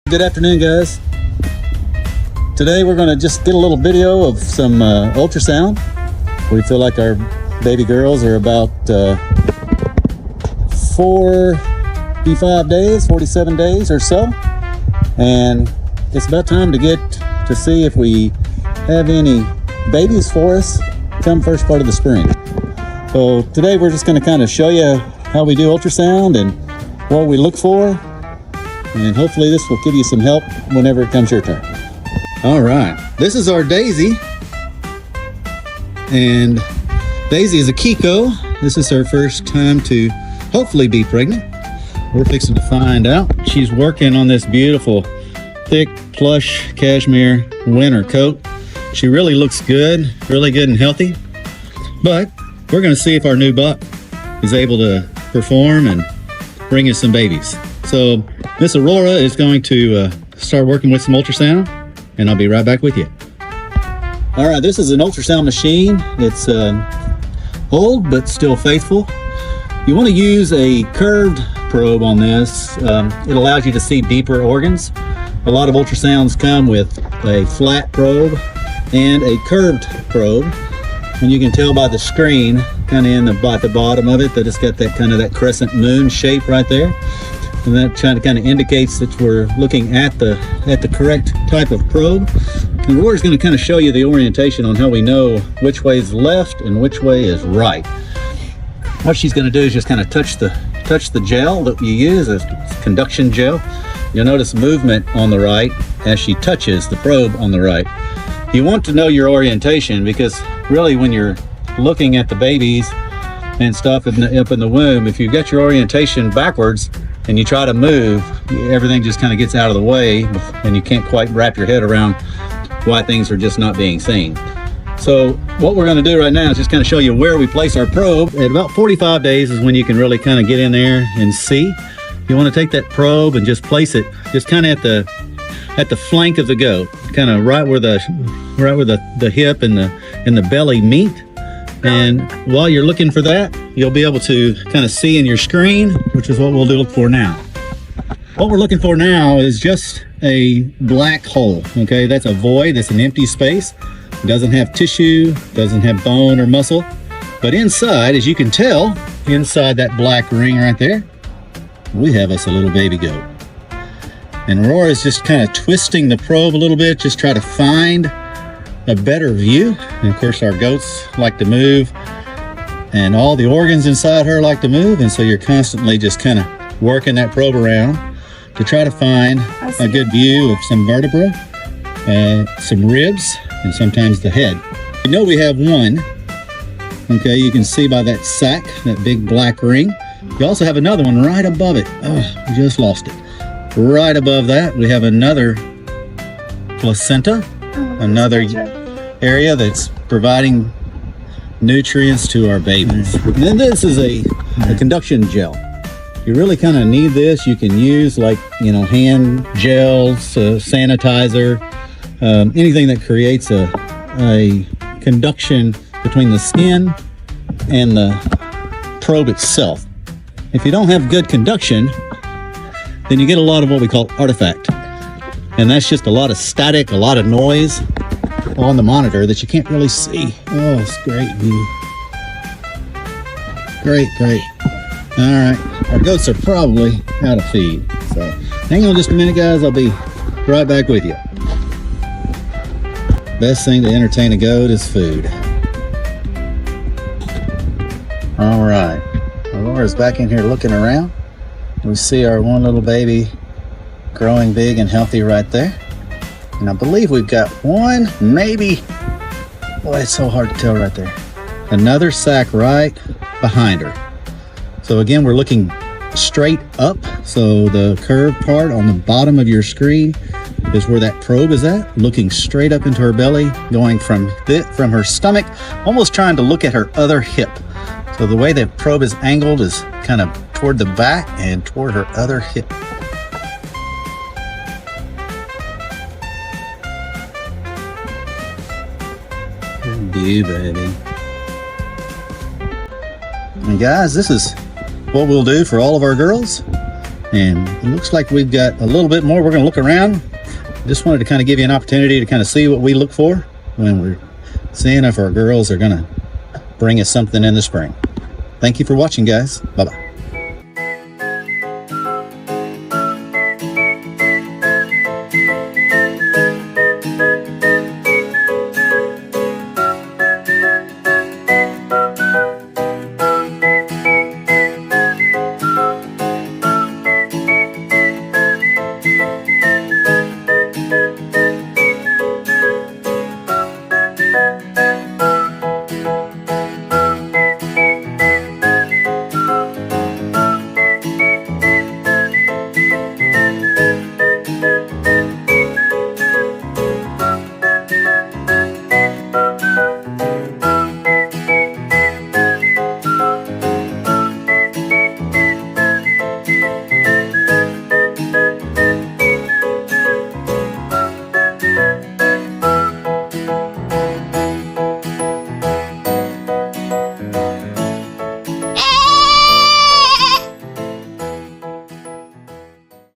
Good afternoon, guys. Today we're going to just get a little video of some ultrasound. We feel like our baby girls are about 45 days, 47 days or so, and it's about time to get to see if we have any babies for us come first part of the spring. So today we're just going to kind of show you how we do ultrasound and what we look for, and hopefully this will give you some help whenever it comes your turn. All right, this is our Daisy, and Daisy is a Kiko. This is her first time to hopefully be pregnant. We're fixing to find out. She's working on this beautiful thick plush cashmere winter coat. She really looks good, really good and healthy, but we're going to see if our new buck is able to perform and bring us some babies. So Miss Aurora is going to start working with some ultrasound, and I'll be right back with you. All right, this is an ultrasound machine. It's old but still faithful. You want to use a curved probe on this. It allows you to see deeper organs. A lot of ultrasounds come with a flat probe and a curved probe, and you can tell by the screen kind of by the bottom of it that it's got that kind of that crescent moon shape right there. And that kind of indicates that we're looking at the correct type of probe. And Aurora's going to kind of show you the orientation on how we know which way is left and which way is right. What she's going to do is just kind of touch the gel that you use, a conduction gel. You'll notice movement on the right as she touches the probe on the right. You want to know your orientation, because really when you're looking at the babies and stuff up in the womb, if you've got your orientation backwards and you try to move, everything just kind of gets out of the way and you can't quite wrap your head around why things are just not being seen. So what we're going to do right now is just kind of show you where we place our probe. At about 45 days is when you can really kind of get in there and see. You want to take that probe and just place it just kind of at the flank of the goat, kind of right where the hip and the belly meet. And while you're looking for that, you'll be able to kind of see in your screen, which is what we'll look for now. What we're looking for now is just a black hole, okay? That's a void, that's an empty space. It doesn't have tissue, doesn't have bone or muscle. But inside, as you can tell, inside that black ring right there, we have us a little baby goat. And Aurora is just kind of twisting the probe a little bit, just try to find a better view. And of course our goats like to move, and all the organs inside her like to move, and so you're constantly just kind of working that probe around to try to find a good view of some vertebra, some ribs, and sometimes the head. You know we have one, okay, you can see by that sac, that big black ring. You also have another one right above it. Oh, we just lost it. Right above that we have another placenta, another area that's providing nutrients to our babies. And then this is a conduction gel. You really kind of need this. You can use, like, you know, hand gels, sanitizer, anything that creates a conduction between the skin and the probe itself. If you don't have good conduction, then you get a lot of what we call artifact. And that's just a lot of static, a lot of noise on the monitor that you can't really see. Oh, it's great view. Great. All right, our goats are probably out of feed. So hang on just a minute, guys. I'll be right back with you. Best thing to entertain a goat is food. All right, Aurora's back in here looking around. We see our one little baby growing big and healthy right there. And I believe we've got one, maybe, boy, it's so hard to tell right there. Another sac right behind her. So again, we're looking straight up. So the curved part on the bottom of your screen is where that probe is at, looking straight up into her belly, going from her stomach, almost trying to look at her other hip. So the way the probe is angled is kind of toward the back and toward her other hip. You baby. And guys, this is what we'll do for all of our girls. And it looks like we've got a little bit more. We're going to look around. Just wanted to kind of give you an opportunity to kind of see what we look for when we're seeing if our girls are going to bring us something in the spring. Thank you for watching, guys. Bye-bye.